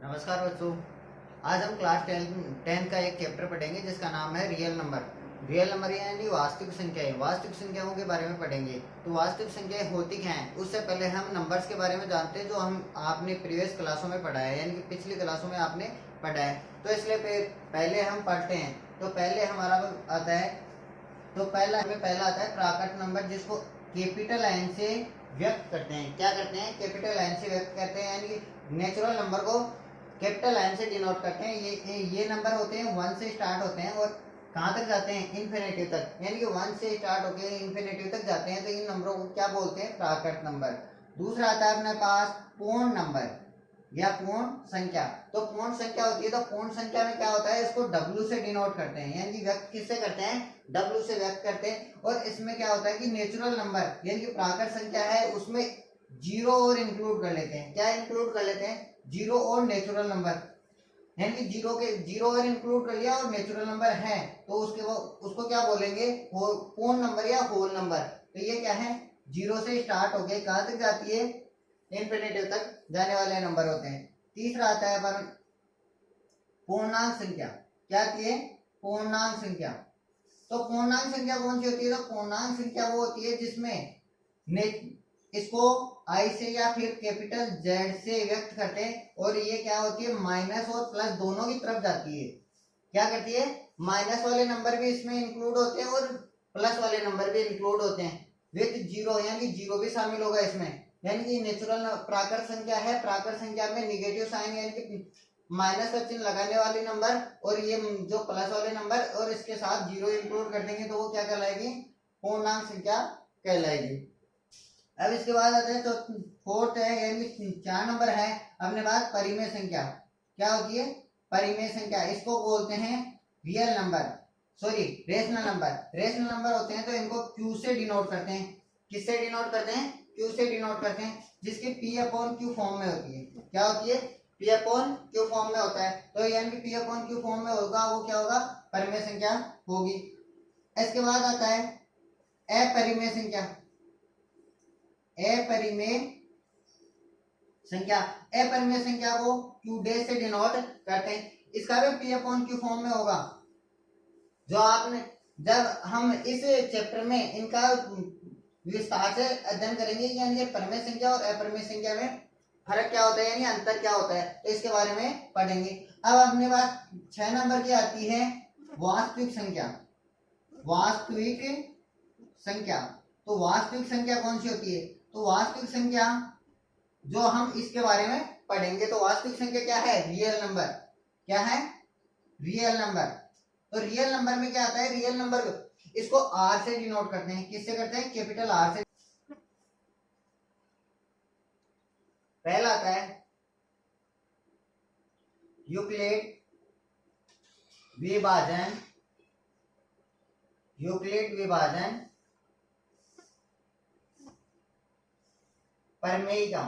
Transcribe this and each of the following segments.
नमस्कार बच्चों। आज हम क्लास 10 का एक चैप्टर पढ़ेंगे जिसका नाम है रियल नंबर। रियल नंबर यानी वास्तविक संख्याएं। वास्तविक संख्याओं के बारे में पढ़ेंगे। तो वास्तविक संख्याएं होती क्या हैं, उससे पहले हम नंबर्स के बारे में जानते हैं, जो हम आपने प्रीवियस क्लासों में पढ़ा है, यानी कि पिछली क्लासों में आपने पढ़ा है। तो इसलिए पहले हम पढ़ते हैं। तो पहले हमारा आता है, तो पहला आता है प्राकृत नंबर, जिसको कैपिटल एन से व्यक्त करते हैं। क्या करते हैं? कैपिटल एन से व्यक्त करते हैं, यानी कि नेचुरल नंबर को कैपिटल एन से डिनोट करते हैं। ये नंबर होते हैं, 1 से स्टार्ट होते हैं और कहाँ तक जाते हैं? इन्फिनेटिव तक, यानी कि 1 से स्टार्ट होकर इन्फिनेटिव तक जाते हैं। तो इन नंबरों को क्या बोलते हैं? प्राकृत नंबर। दूसरा आता है अपने पास पूर्ण नंबर या पूर्ण संख्या। तो पूर्ण संख्या होती है, तो पूर्ण संख्या में क्या होता है? इसको W से डिनोट करते हैं, यानी कि व्यक्त किससे करते हैं? W से व्यक्त करते हैं। और इसमें क्या होता है कि नेचुरल नंबर यानी कि प्राकृत संख्या है, उसमें जीरो और इंक्लूड कर लेते हैं। क्या इंक्लूड कर लेते हैं? जीरो और नेचुरल नंबर, यानी कि जीरो और इंक्लूड कर लिया और नेचुरल नंबर है, तो उसको क्या बोलेंगे? पूर्ण नंबर या होल नंबर। तो ये क्या है? जीरो से स्टार्ट होके कहाँ तक जाती है? इन्फिनिटिव तक जाने वाले नंबर होते हैं। तीसरा आता है पर पूर्णांक संख्या। क्या आती है? पूर्णांक संख्या। तो पूर्णांक संख्या कौन सी होती है? तो पूर्णांक संख्या वो होती है जिसमें इसको आई से या फिर कैपिटल जेड से व्यक्त करते हैं, और ये क्या होती है? माइनस और प्लस दोनों की तरफ जाती है। क्या करती है? माइनस वाले नंबर भी इसमें इंक्लूड होते हैं और प्लस वाले नंबर भी इंक्लूड होते हैं विथ जीरो, यानी कि जीरो भी शामिल होगा इसमें। यानी कि नेचुरल प्राकृत संख्या है, प्राकृत संख्या में निगेटिव साइन यानी कि माइनस का चिन्ह लगाने वाले नंबर, और ये जो प्लस वाले नंबर और इसके साथ जीरो इंक्लूड कर देंगे तो वो क्या कहलाएगी? पूर्णांक संख्या कहलाएगी। अब इसके बाद आते हैं, तो फोर्थ है यानी 4 नंबर है अपने पास परिमेय संख्या। क्या होती है? परिमेय संख्या। इसको बोलते हैं real number, sorry rational number. Rational number होते हैं तो इनको क्यू से डिनोट करते हैं। किससे डिनोट करते हैं? क्यू से डिनोट करते हैं, जिसकी पी अपॉन क्यू फॉर्म में होती है। क्या होती है? पी अपॉन क्यू फॉर्म में होता है। तो यानी कि पी अपॉन क्यू फॉर्म में होगा, वो क्या होगा? परिमेय संख्या होगी। इसके बाद आता है अपरिमेय संख्या। अपरिमेय संख्या। अपरिमेय संख्या को क्यू डे से डिनोट करते हैं। इसका भी पी अपॉन क्यू फॉर्म में होगा। जो आपने जब हम इस चैप्टर में इनका विस्तार से अध्ययन करेंगे, यानी कि परिमेय संख्या और अपरिमेय संख्या में फर्क क्या होता है, यानी अंतर क्या होता है, तो इसके बारे में पढ़ेंगे। अब अपने पास 6 नंबर की आती है वास्तविक संख्या। वास्तविक संख्या। तो वास्तविक संख्या कौन सी होती है? तो वास्तविक संख्या जो हम इसके बारे में पढ़ेंगे, तो वास्तविक संख्या क्या है? Real number. क्या है? Real number. तो रियल नंबर में क्या आता है? रियल नंबर इसको आर से डिनोट करते हैं। किससे करते हैं? कैपिटल आर से। पहला आता है यूक्लिड विभाजन। यूक्लिड विभाजन परमेयिका।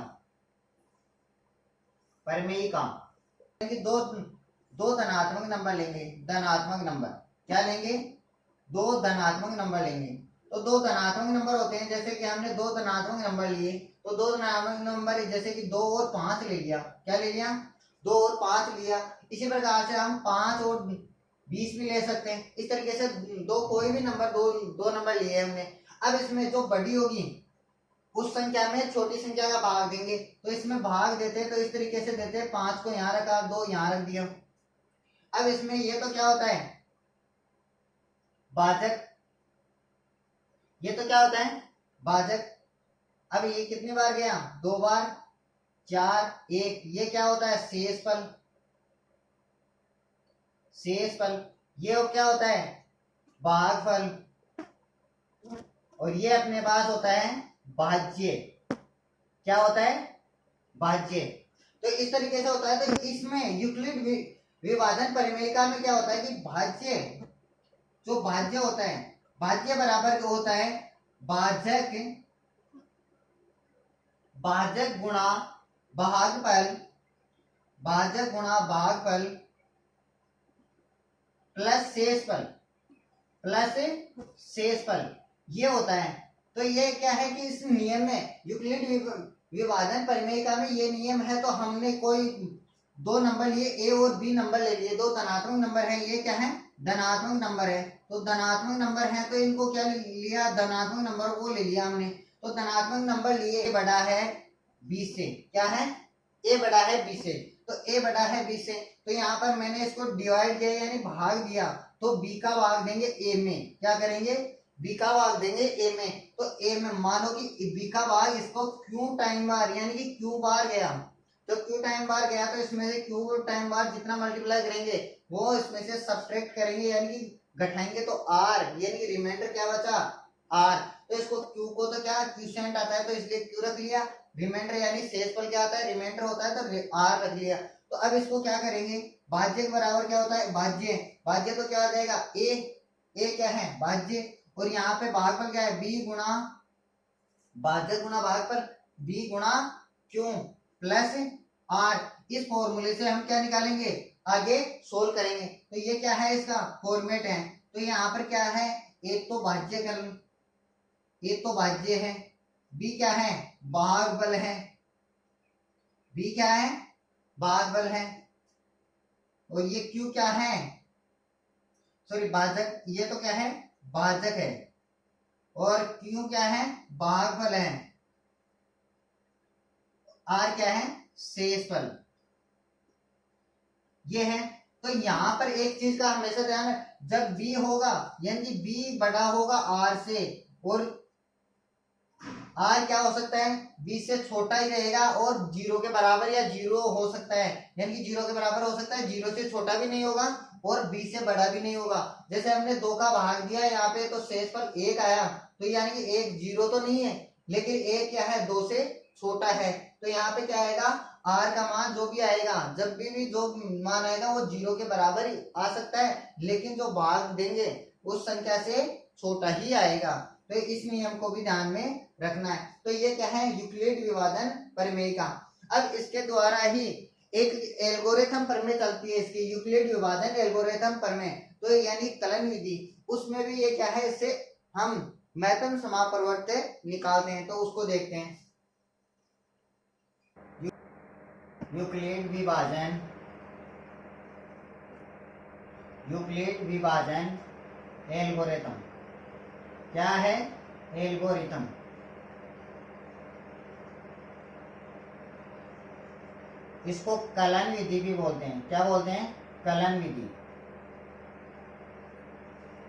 परमेयिका दो दो धनात्मक नंबर लेंगे। धनात्मक नंबर क्या लेंगे? दो धनात्मक नंबर लेंगे। तो दो धनात्मक नंबर होते हैं, जैसे कि हमने दो धनात्मक नंबर लिए, तो दो धनात्मक नंबर जैसे कि 2 और 5 ले लिया। क्या ले लिया? 2 और 5 लिया। इसी प्रकार से हम 5 और 20 भी ले सकते हैं। इस तरीके से दो कोई भी नंबर, दो नंबर लिए हमने। अब इसमें जो बड़ी होगी उस संख्या में छोटी संख्या का भाग देंगे। तो इसमें भाग देते हैं तो इस तरीके से देते हैं, 5 को यहाँ रखा, 2 यहाँ रख दिया। अब इसमें ये तो क्या होता है? भाजक। ये तो क्या होता है? भाजक। अब ये कितनी बार गया? 2 बार। 4 1। ये क्या होता है? शेषफल। शेषफल। ये क्या होता है? भागफल। और ये अपने पास होता है भाज्य। क्या होता है? भाज्य। तो इस तरीके से होता है। तो इसमें यूक्लिड विभाजन परिमेयिका में क्या होता है कि भाज्य, जो भाज्य होता है, भाज्य बराबर होता है भाजक। भाजक गुणा भागफल। भाजक गुणा भागफल प्लस शेषफल। प्लस शेषफल ये होता है। तो ये क्या है कि इस नियम में यूक्लिड विभाजन परिमेयिका में ये नियम है, तो हमने कोई दो नंबर लिए, ए और बी नंबर ले लिए, दो धनात्मक नंबर है, ये क्या है धनात्मक नंबर है। तो धनात्मक नंबर है तो इनको क्या लिया, धनात्मक नंबर को ले लिया हमने। तो धनात्मक नंबर लिए, ए बड़ा है बी से, क्या है ए बड़ा है बी से। तो ए बड़ा है बी से, तो यहाँ पर मैंने इसको डिवाइड किया यानी भाग दिया, तो बी का भाग देंगे ए में, क्या करेंगे बी का भाग देंगे ए में। तो ए में मानो कि बी का भाग इसको क्यू टाइम बार यानी कि क्यू बार गया, तो क्यू टाइम बार गया तो इसमें से क्यू टाइम बार जितना मल्टीप्लाई करेंगे वो इसमें से सब्ट्रैक्ट करेंगे यानी कि घटाएंगे, तो आर यानी कि रिमाइंडर क्या बचा आर। तो इसको क्यू को तो क्या क्यूसेंट आता है तो इसलिए क्यू रख लिया, रिमाइंडर यानी शेषफल क्या आता है रिमाइंडर होता है तो आर रख लिया। तो अब इसको क्या करेंगे, भाज्य के बराबर क्या होता है भाज्य, भाज्य तो क्या हो जाएगा ए क्या है भाज्य, और यहाँ पे भागफल क्या है बी गुणा भाज्य गुणा भागफल बी गुणा क्यू प्लस आर। इस फॉर्मूले से हम क्या निकालेंगे आगे सोल्व करेंगे। तो ये क्या है इसका फॉर्मेट है। तो यहाँ पर क्या है एक तो भाज्य कर, एक तो भाज्य है, बी क्या है भागफल है, बी क्या है भागफल है, और ये क्यू क्या है सॉरी भाजक, ये तो क्या है भाजक है, और क्यू क्या है भागफल है, आर क्या है शेषफल, ये है। तो यहां पर एक चीज का हमेशा ध्यान है, जब बी होगा यानी बी बड़ा होगा आर से, और आर क्या हो सकता है बी से छोटा ही रहेगा और जीरो के बराबर या जीरो हो सकता है, यानी कि जीरो के बराबर हो सकता है, जीरो से छोटा भी नहीं होगा और बी से बड़ा भी नहीं होगा। जैसे हमने दो का भाग दिया यहाँ पे तो शेषफल एक आया, तो यानी कि एक जीरो तो नहीं है लेकिन एक क्या है दो से छोटा है। तो यहाँ पे क्या आएगा आर का मान जो भी आएगा, जब भी जो मान आएगा वो जीरो के बराबर ही आ सकता है, लेकिन जो भाग देंगे उस संख्या से छोटा ही आएगा। तो इस नियम को भी ध्यान में रखना है। तो ये क्या है यूक्लिड विभाजन प्रमेय का। अब इसके द्वारा ही एक एल्गोरिथम प्रमेय चलती है इसकी, यूक्लिड विभाजन एल्गोरिथम प्रमेय, तो यानी कलन विधि, उसमें भी ये क्या है इससे हम मैथम समापवर्त्य निकालते हैं, तो उसको देखते हैं। यूक्लिड विभाजन, यूक्लिड विभाजन एल्गोरिथम क्या है एल्गोरिथम, इसको कलन विधि भी बोलते हैं, क्या बोलते हैं कलन विधि,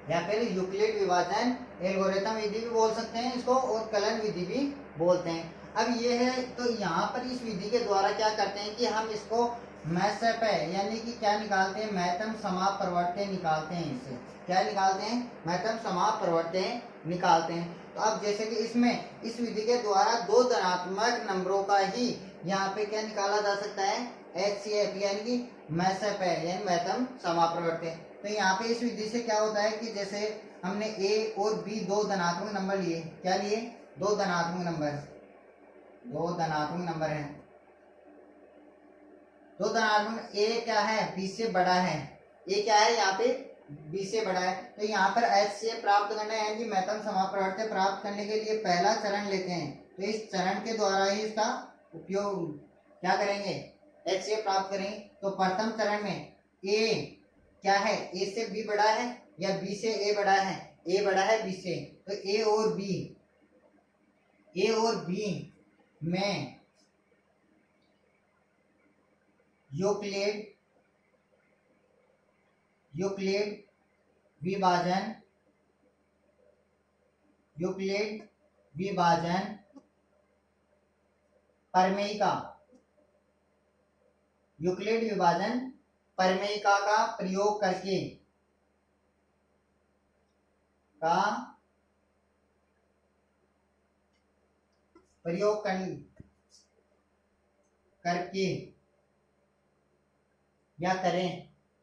या फिर यूक्लिड विभाजन एल्गोरिथम विधि भी बोल सकते हैं इसको, और कलन विधि भी बोलते हैं। अब ये है तो यहाँ पर इस विधि के द्वारा क्या करते हैं कि हम इसको मैसेप है यानी कि क्या निकालते हैं मैथम समापवर्त्य निकालते हैं, इससे क्या निकालते हैं मैथम समापवर्त्य निकालते हैं। तो अब जैसे कि इसमें इस विधि के द्वारा दो धनात्मक नंबरों का ही यहाँ पे क्या निकाला जा सकता है HCF यानी कि मैसेप है यानी मैथम समापवर्त्य। तो यहाँ पे इस विधि से क्या होता है कि जैसे हमने ए और बी दो धनात्मक नंबर लिए, क्या लिए दो धनात्मक नंबर, दो धनात्मक नंबर है, दो धनात्मक ए क्या है बी से बड़ा है, ए क्या है यहाँ पे बी से बड़ा है। तो यहाँ पर एच से प्राप्त करना है यानी कि मैथम समापवर्त्य प्राप्त करने के लिए पहला चरण लेते हैं, तो इस चरण के द्वारा ही इसका उपयोग क्या करेंगे एच से प्राप्त करेंगे। तो प्रथम चरण में ए क्या है ए से बी बड़ा है या बी से ए बड़ा है, ए बड़ा है बी से, तो ए और बी में यूक्लिड यूक्लिड विभाजन यूक्लिड विभाजन प्रमेय का यूक्लिड विभाजन प्रमेय का प्रयोग करके करके या करें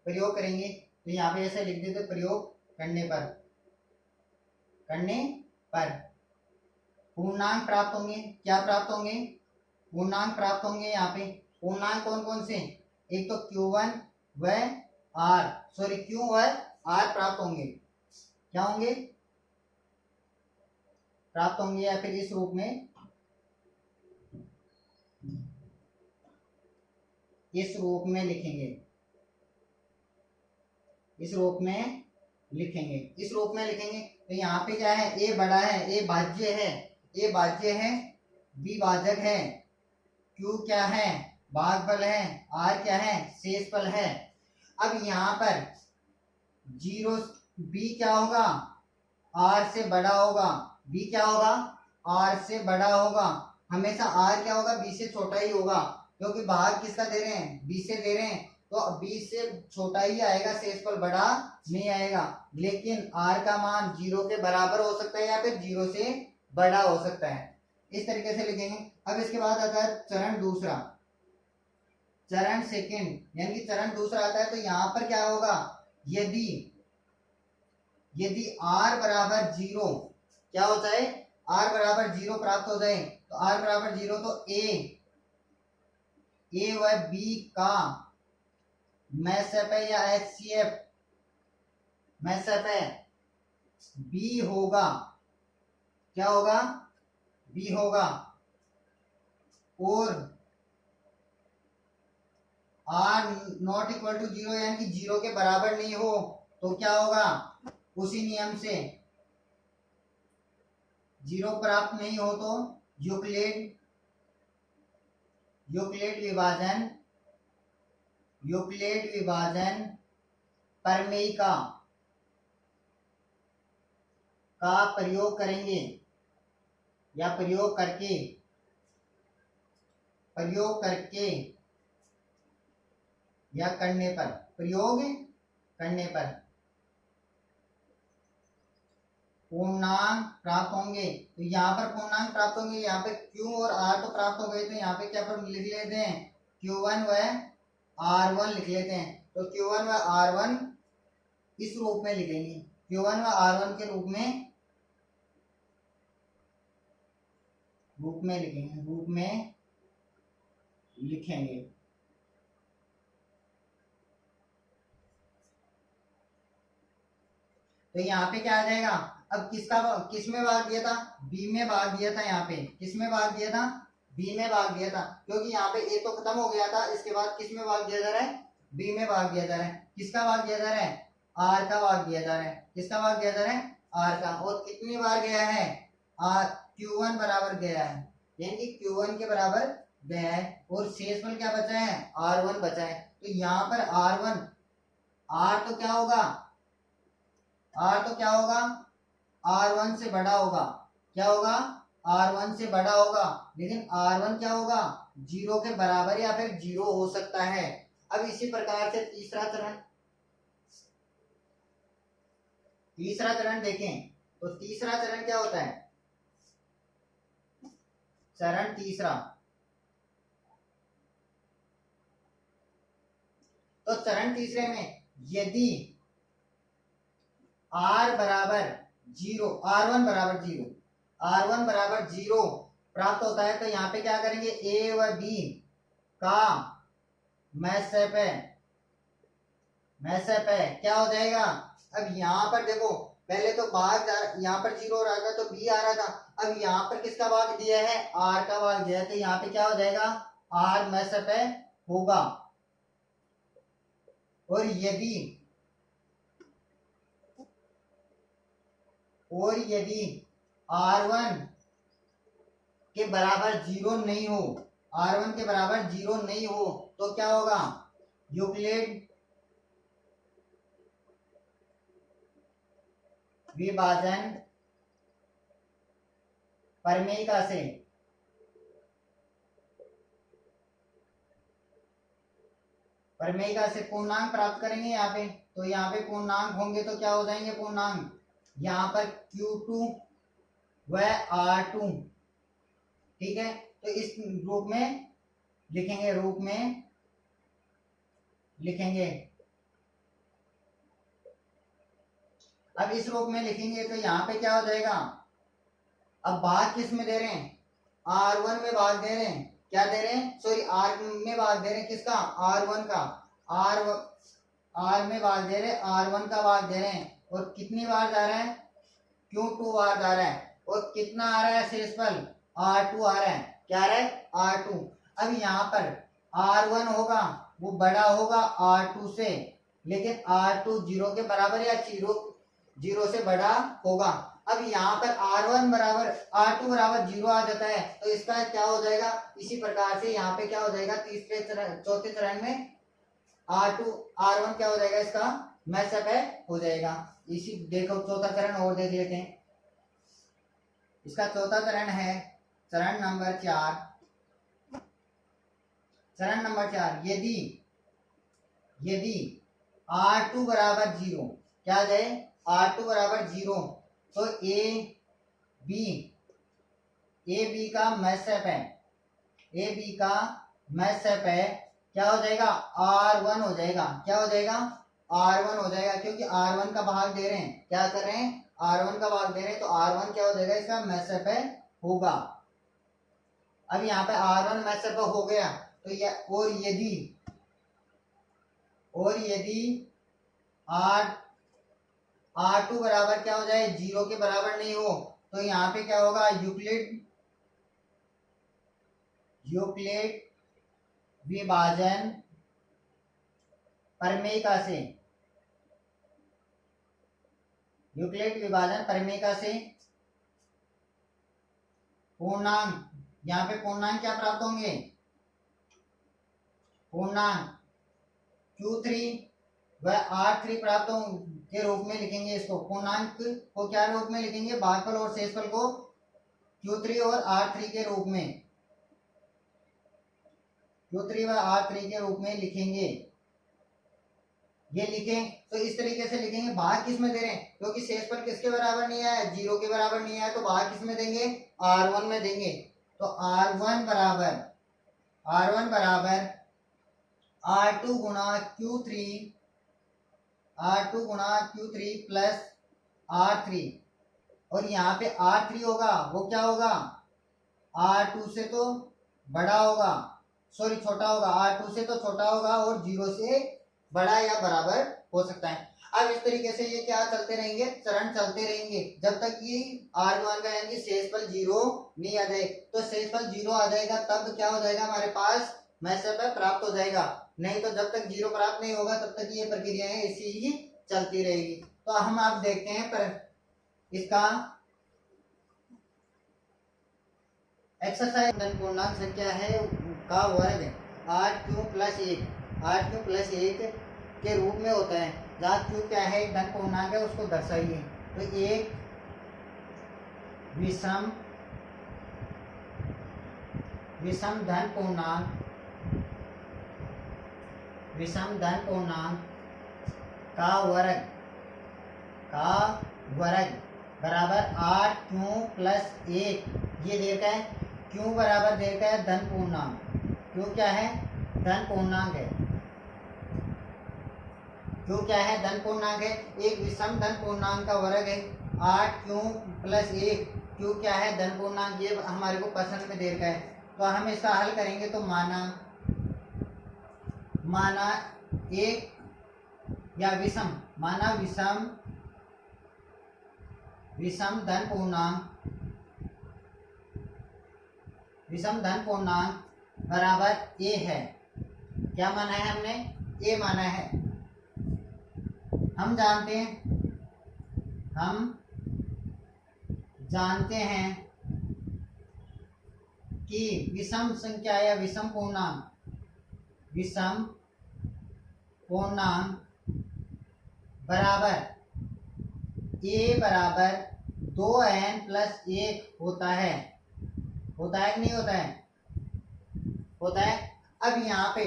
प्रयोग करेंगे। तो यहाँ पे ऐसे लिख देते प्रयोग करने पर पूर्णांक प्राप्त होंगे, क्या प्राप्त होंगे पूर्णांक प्राप्त होंगे। यहाँ पे पूर्णांक कौन कौन से, एक तो Q1 व R सॉरी Q व R प्राप्त होंगे, क्या होंगे प्राप्त होंगे, या फिर इस रूप में इस रूप में लिखेंगे, इस रूप में लिखेंगे, इस रूप में लिखेंगे। तो यहाँ पे क्या है, ए बड़ा है, ए भाज्य है, ए भाज्य है, बी भाजक है, क्यू क्या है, भागफल है, आर क्या है, शेषफल है। अब यहाँ पर जीरो, बी क्या होगा, आर से बड़ा होगा, बी क्या होगा, आर से बड़ा होगा। हमेशा आर क्या होगा, बी से छोटा ही होगा, क्योंकि भाग किसका दे रहे हैं, बी से दे रहे हैं, तो बी से छोटा ही आएगा, शेषफल बड़ा नहीं आएगा। लेकिन आर का मान जीरो के बराबर हो सकता है या फिर जीरो से बड़ा हो सकता है। इस तरीके से लिखेंगे। अब इसके बाद आता है चरण दूसरा, चरण सेकंड, यानी कि चरण दूसरा आता है। तो यहाँ पर क्या होगा, यदि यदि r बराबर जीरो क्या होता है, r बराबर जीरो प्राप्त हो जाए, तो r बराबर जीरो, तो ए व बी का मैसअप है या एचसीएफ मैसअप है, बी होगा, क्या होगा, बी होगा। और are not equal to zero, यानी कि जीरो के बराबर नहीं हो, तो क्या होगा, उसी नियम से जीरो प्राप्त नहीं हो तो यूक्लिड विभाजन, यूक्लिड विभाजन प्रमेय का प्रयोग करेंगे, या प्रयोग करके या करने पर, प्रयोग करने पर पूर्णांक प्राप्त होंगे। तो यहाँ पर पूर्णांक प्राप्त होंगे, यहाँ पे Q और R तो प्राप्त हो गए, तो यहाँ पे क्या पर लिख लेते हैं, Q1 व R1 लिख लेते हैं। तो Q1 व R1 इस रूप में लिखेंगे, Q1 व R1 के रूप में लिखेंगे, रूप में लिखेंगे। तो यहाँ पे क्या आ जाएगा, अब किस में भाग दिया था, बी में भाग दिया था, यहाँ पे किस में भाग दिया था, बी में भाग दिया था, क्योंकि यहाँ पे ए तो खत्म हो गया था। इसके बाद किस में भाग दिया जा रहा है, बी में भाग दिया जा रहा है। किसका भाग दिया जा रहा है, आर का भाग दिया जा रहा है, किसका भाग दिया जा रहा है, आर का। और कितनी बार गया है, आर Q1 बराबर गया है, यानी कि Q1 के बराबर गया है, और शेषफल क्या बचा है, R1 बचा है। तो यहाँ पर R1, R तो क्या होगा, R तो क्या होगा, R1 से बड़ा होगा, क्या होगा, R1 से बड़ा होगा। लेकिन R1 क्या होगा, जीरो के बराबर या फिर जीरो हो सकता है। अब इसी प्रकार से तीसरा चरण देखें, तो तीसरा चरण क्या होता है, चरण तीसरा। तो चरण तीसरे में यदि R बराबर जीरो, R1 बराबर जीरो, R1 बराबर जीरो प्राप्त होता है, तो यहाँ पे क्या करेंगे, ए व बी का मैसअप है, क्या हो जाएगा। अब यहाँ पर देखो, पहले तो भाग यहाँ पर जीरो हो रहा था, तो बी आ रहा था। अब यहाँ पर किसका भाग दिया है, आर का भाग दिया है, तो यहाँ पे क्या हो जाएगा, आर मैसअप है होगा। और यदि R1 के बराबर जीरो नहीं हो, R1 के बराबर जीरो नहीं हो, तो क्या होगा, यूक्लिड विभाजन प्रमेयिका से पूर्णांक प्राप्त करेंगे। यहाँ पे तो यहाँ पे पूर्णांक होंगे, तो क्या हो जाएंगे पूर्णांक, यहाँ पर Q2 व R2, ठीक है। तो इस रूप में लिखेंगे, अब इस रूप में लिखेंगे, तो यहाँ पे क्या हो जाएगा, अब भाग किस में दे रहे हैं, R1 में भाग दे रहे हैं, क्या दे रहे हैं, सॉरी R में भाग दे रहे हैं, किसका, R1 का, R में भाग दे रहे हैं, R1 का भाग दे रहे हैं। और कितनी बार जा रहा है, Q2 बार जा रहा है, और कितना आ रहा है शेषफल, R2 आ रहा है, क्या आ रहा है, R2। अब यहाँ पर R1 होगा वो बड़ा होगा R2 से, लेकिन R2 0 के बराबर या 0 से बड़ा होगा। अब यहाँ पर R1 बराबर R2 बराबर 0 आ जाता है, तो इसका क्या हो जाएगा, इसी प्रकार से यहाँ पे क्या हो जाएगा, चौथे चरण में R1 क्या हो जाएगा, इसका मैचअप है हो जाएगा। इसी देखो चौथा चरण और देख लेते हैं। इसका चौथा चरण है चरण नंबर 4। चरण नंबर 4, यदि R2 बराबर 0, क्या आ जाए, R2 बराबर 0, तो ए बी का मैचअप है, ए बी का मैचअप है, क्या हो जाएगा, R1 हो जाएगा। क्या हो जाएगा, R1 हो जाएगा, क्योंकि R1 का भाग दे रहे हैं, क्या कर रहे हैं, R1 का भाग दे रहे हैं, तो R1 क्या हो जाएगा, इसका मैचअप है होगा। अब यहाँ पे R1 मैचअप हो गया, तो और यदि R2 बराबर क्या हो जाए, 0 के बराबर नहीं हो, तो यहाँ पे क्या होगा, यूक्लिड विभाजन प्रमेय से पूर्णांक, यहाँ पे पूर्णांक क्या प्राप्त होंगे, पूर्णांक Q3 व R3 प्राप्त के रूप में लिखेंगे। इसको पूर्णांक को क्या रूप में लिखेंगे, भागफल और शेषफल को Q3 और R3 के रूप में, Q3 व R3 के रूप में लिखेंगे। ये लिखें तो इस तरीके से लिखेंगे। भाग किस में दे रहे हैं, क्योंकि शेषफल किसके बराबर नहीं आया, 0 के बराबर नहीं आया, तो भाग किस में देंगे, R1 में देंगे। तो R1 बराबर R2 गुणा Q3 प्लस R3, और यहाँ पे R3 होगा वो क्या होगा, R2 से तो बड़ा होगा, सॉरी छोटा होगा, R2 से तो छोटा होगा और 0 से बड़ा या बराबर हो सकता है। अब इस तरीके से ये क्या चलते रहेंगे, चरण चलते रहेंगे जब तक कि R1 का यानी शेषफल 0 नहीं आ जाए। तो शेषफल 0 आ जाएगा तब क्या हो जाएगा, हमारे पास मैचअप प्राप्त हो जाएगा, नहीं तो जब तक 0 प्राप्त नहीं होगा तब तक ये प्रक्रियाएं ऐसी ही चलती रहेगी। तो हम आप देखते हैं पर इसका एक्सरसाइज, धन पूर्णांक संख्या है का वर्ग 8Q प्लस 1 के रूप में होता है, जहाँ Q क्या है, धन पूर्णांक है, उसको दर्शाइए। तो एक विषम धन पूर्णांक का वर्ग बराबर 8Q प्लस 1, ये दे रखा है। Q बराबर दे रखा है धन पूर्णांक, Q क्या है, धन पूर्णांक है, Q क्या है, धन पूर्णांक है। एक विषम धन पूर्णांक का वर्ग है 8Q प्लस 1, Q क्या है, धन पूर्णांक, ये हमारे को प्रश्न में दे रखा है। तो हम इसका हल करेंगे, तो माना एक या विषम धन पूर्णांक बराबर A है। क्या माना है हमने, A माना है। हम जानते हैं कि विषम संख्या या विषम पूर्णांक बराबर A बराबर 2n प्लस 1 होता है कि नहीं होता है, होता है। अब यहाँ पे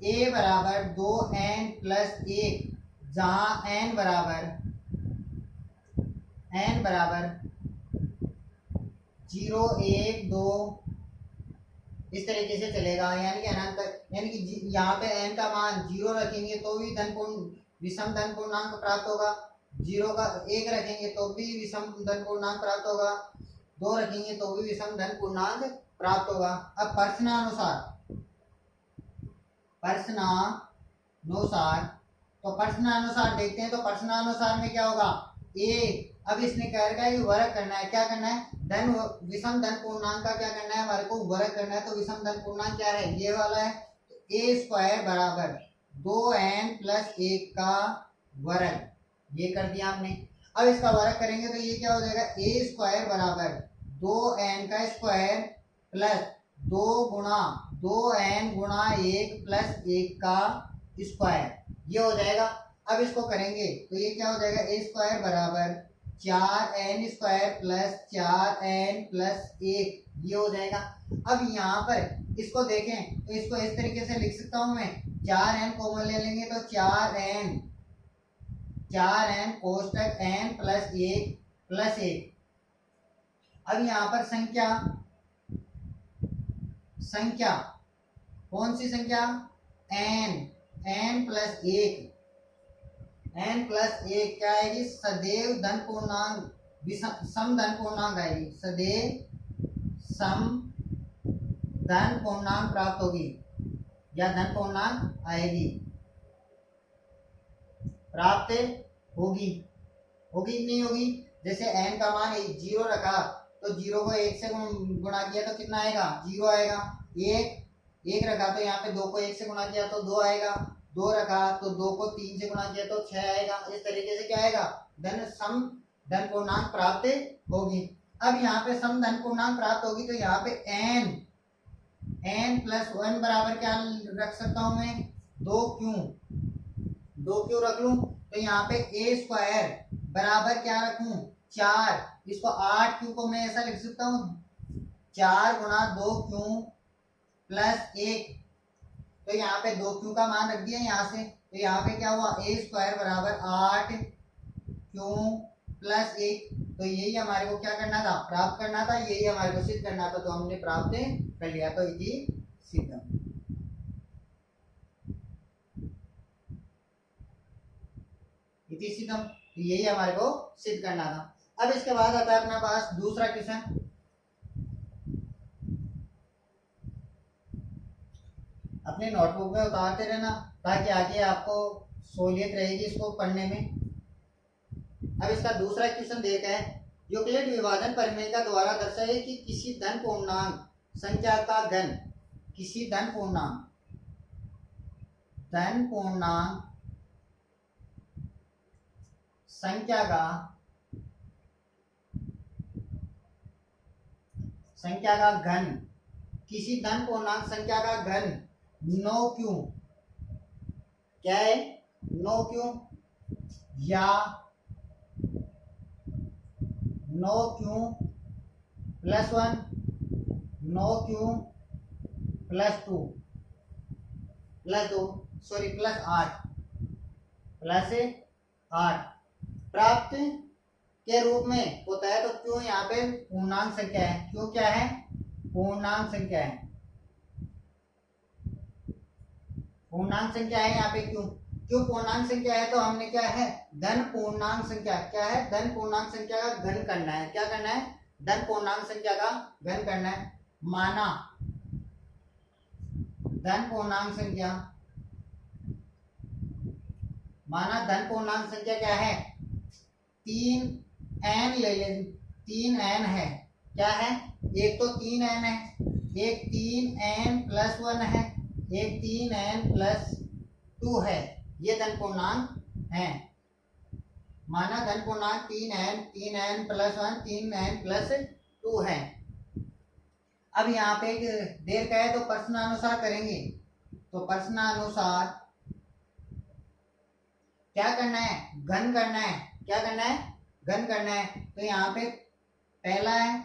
A बराबर 2n प्लस 1, जहाँ n बराबर 0, 1, 2 इस तरीके से चलेगा, यानी कि अनंत तक, यानी कि यहाँ पे n का मान 0 रखेंगे तो भी विषम धन पूर्णांक प्राप्त होगा, 0 का 1 रखेंगे तो भी विषम धन पूर्णांक प्राप्त होगा, 2 रखेंगे तो भी विषम धन पूर्णांक प्राप्त होगा। अब प्रश्नानुसार देखते हैं। तो प्रश्नानुसार में क्या होगा, अब इसने कह रखा है कि वर्ग करना है, क्या करना है, विषम धन पूर्णांक का क्या करना है, हमारे को वर्ग करना है। तो विषम धन पूर्णांक क्या है, ये वाला है। ए स्क्वायर बराबर 2n प्लस 1 का वर्ग, ये कर दिया हमने। अब इसका वर्ग करेंगे तो ये क्या हो जाएगा, ए स्क्वायर बराबर 2n का स्क्वायर प्लस 2n गुणा 1 प्लस 1 का स्क्वायर, ये हो जाएगा। अब इसको करेंगे तो ये क्या हो जाएगा, ए स्क्वायर बराबर 4n square plus 4n plus 1, ये हो जाएगा। अब यहाँ पर इसको देखें तो इसको इस तरीके से लिख सकता हूँ मैं, 4n कॉमन ले लेंगे तो 4n कोष्टक n प्लस 1 प्लस 1। अब यहाँ पर संख्या कौन सी संख्या, n प्लस 1, n प्लस 1 क्या आएगी, सदैव धन पूर्णांक, सम धन पूर्णांक आएगी, सदैव सम धन पूर्णांक प्राप्त होगी या धन पूर्णांक आएगी, प्राप्त होगी, होगी नहीं होगी। जैसे n का मान 0 रखा तो 0 को 1 से गुणा किया तो कितना आएगा, 0 आएगा। 1 रखा तो यहाँ पे 2 को 1 से गुणा किया तो 2 आएगा। 2 रखा तो 2 को 3 से गुणा किया तो 6 आएगा। इस तरीके से क्या आएगा, धन पूर्णांक प्राप्त होगी। अब यहाँ पे सम धन पूर्णांक प्राप्त होगी तो यहाँ पे n प्लस 1 बराबर क्या रख सकता हूँ मैं, 2q रख लूं तो यहाँ पे ए स्क्वायर बराबर क्या रखूं, 4, इसको 8q को मैं ऐसा लिख सकता हूँ, 4 गुणा 2q प्लस 1, तो यहाँ पे 2q का मान रख दिया यहाँ से, तो यहाँ पे क्या हुआ, ए स्क्वायर बराबर 8q प्लस 1। तो यही हमारे को क्या करना था, प्राप्त करना था, यही हमारे को सिद्ध करना था, तो हमने प्राप्त कर लिया, तो इति सिद्धम। इति सिद्धम, तो यही हमारे को सिद्ध करना था। अब इसके बाद आता है अपने पास दूसरा क्वेश्चन। अपने नोटबुक में उतारते रहना ताकि आगे आपको सहूलियत रहेगी इसको पढ़ने में। अब इसका दूसरा क्वेश्चन देखा है, यूक्लिड विभाजन प्रमेय का द्वारा दर्शाइए कि किसी धन पूर्णांक संख्या का घन, किसी धन पूर्णांक संख्या का घन, किसी धन पूर्णांक संख्या का घन 9q, क्या है 9q, या 9q plus 1, 9q plus 2 plus 8 प्राप्त के रूप में होता है। तो क्यों यहाँ पे पूर्णांक संख्या है, क्यों क्या है, पूर्णांक संख्या है, पूर्णांक संख्या है यहाँ पे, क्यों पूर्णांक संख्या है, तो हमने क्या है, धन पूर्णांक संख्या, क्या है, धन पूर्णांक संख्या का घन करना है, क्या करना है, धन पूर्णांक संख्या का घन करना है। माना धन पूर्णांक संख्या क्या है, 3n ले लें, 3n है, क्या है, एक तो 3n है, एक 3n प्लस 1 है, एक 3n प्लस 2 है, ये धन पूर्णांक है। माना धन पूर्णांक 3n प्लस 1, 3n प्लस 2 है। अब यहाँ पे देर का है तो प्रश्नानुसार करेंगे, तो प्रश्नानुसार क्या करना है, घन करना है, क्या करना है, घन करना है। तो यहाँ पे पहला है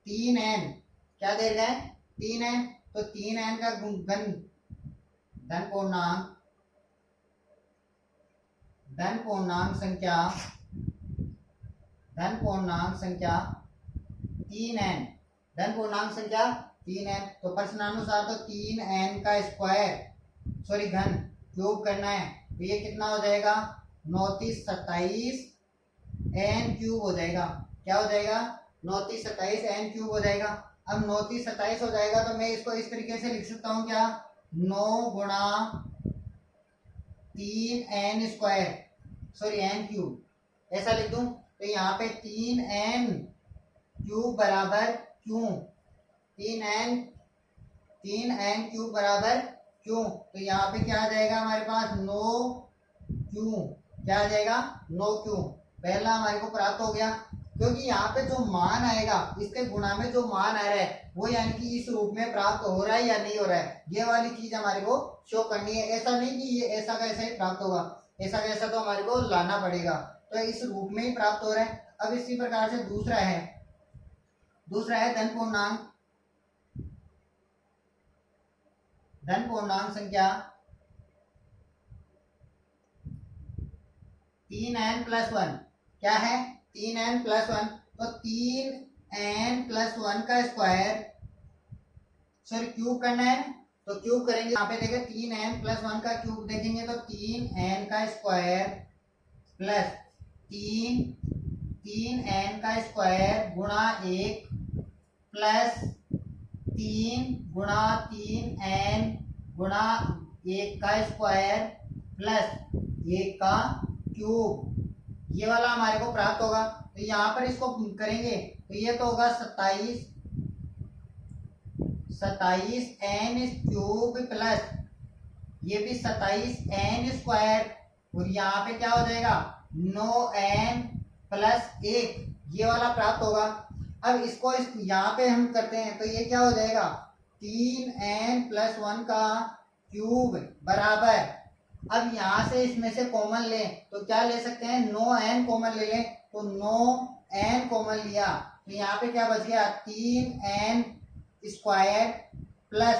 3n, क्या दे रहा है 3n, तो 3n का घन धन पूर्णांक संख्या 3n, धन पूर्णांक संख्या 3n, तो प्रश्नानुसार तो 3n का स्क्वायर, सॉरी घन क्यूब करना है, तो ये कितना हो जाएगा, 9 3 27 n क्यूब हो जाएगा, क्या हो जाएगा, 9 3 27 n क्यूब हो जाएगा। अब 9 3 27 हो जाएगा तो मैं इसको इस तरीके से लिख सकता हूँ, क्या 9 गुणा 3n square, sorry n cube, ऐसा लिख दूं। तो यहाँ पे 3n क्यूब बराबर क्यों, 3n क्यूब बराबर क्यू, तो यहाँ पे क्या आ जाएगा हमारे पास, नो क्यू, क्या आ जाएगा, नो क्यू। पहला हमारे को प्राप्त हो गया, क्योंकि यहाँ पे जो मान आएगा इसके गुणा में जो मान आ रहा है वो यानी कि इस रूप में प्राप्त हो रहा है या नहीं हो रहा है, ये वाली चीज हमारे को शो करनी है। ऐसा नहीं कि ये ऐसा का ऐसा ही प्राप्त होगा, ऐसा का ऐसा तो हमारे को लाना पड़ेगा, तो इस रूप में ही प्राप्त हो रहा है। अब इसी प्रकार से दूसरा है धन पूर्णांक संख्या 3n+1, क्या है, 3n+1, तो 3n+1 का स्क्वायर, सॉरी क्यूब करना है, तो क्यूब करेंगे, यहाँ पे देखें 3n+1 का क्यूब देखेंगे तो 3n का स्क्वायर प्लस 3n का स्क्वायर गुणा 1 प्लस 3 गुणा 3n गुणा 1 का स्क्वायर प्लस 1 का क्यूब, ये वाला हमारे को प्राप्त होगा। तो यहाँ पर इसको करेंगे तो ये तो होगा 27n क्यूब प्लस ये भी 27n², और यहाँ पे क्या हो जाएगा 9n+1, ये वाला प्राप्त होगा। अब इसको यहाँ पे हम करते हैं तो ये क्या हो जाएगा, 3n+1 का क्यूब बराबर, अब यहाँ से इसमें से कॉमन लें तो क्या ले सकते हैं, 9n कॉमन ले लें, तो 9n कॉमन लिया तो यहाँ पे क्या बच गया, 3n² प्लस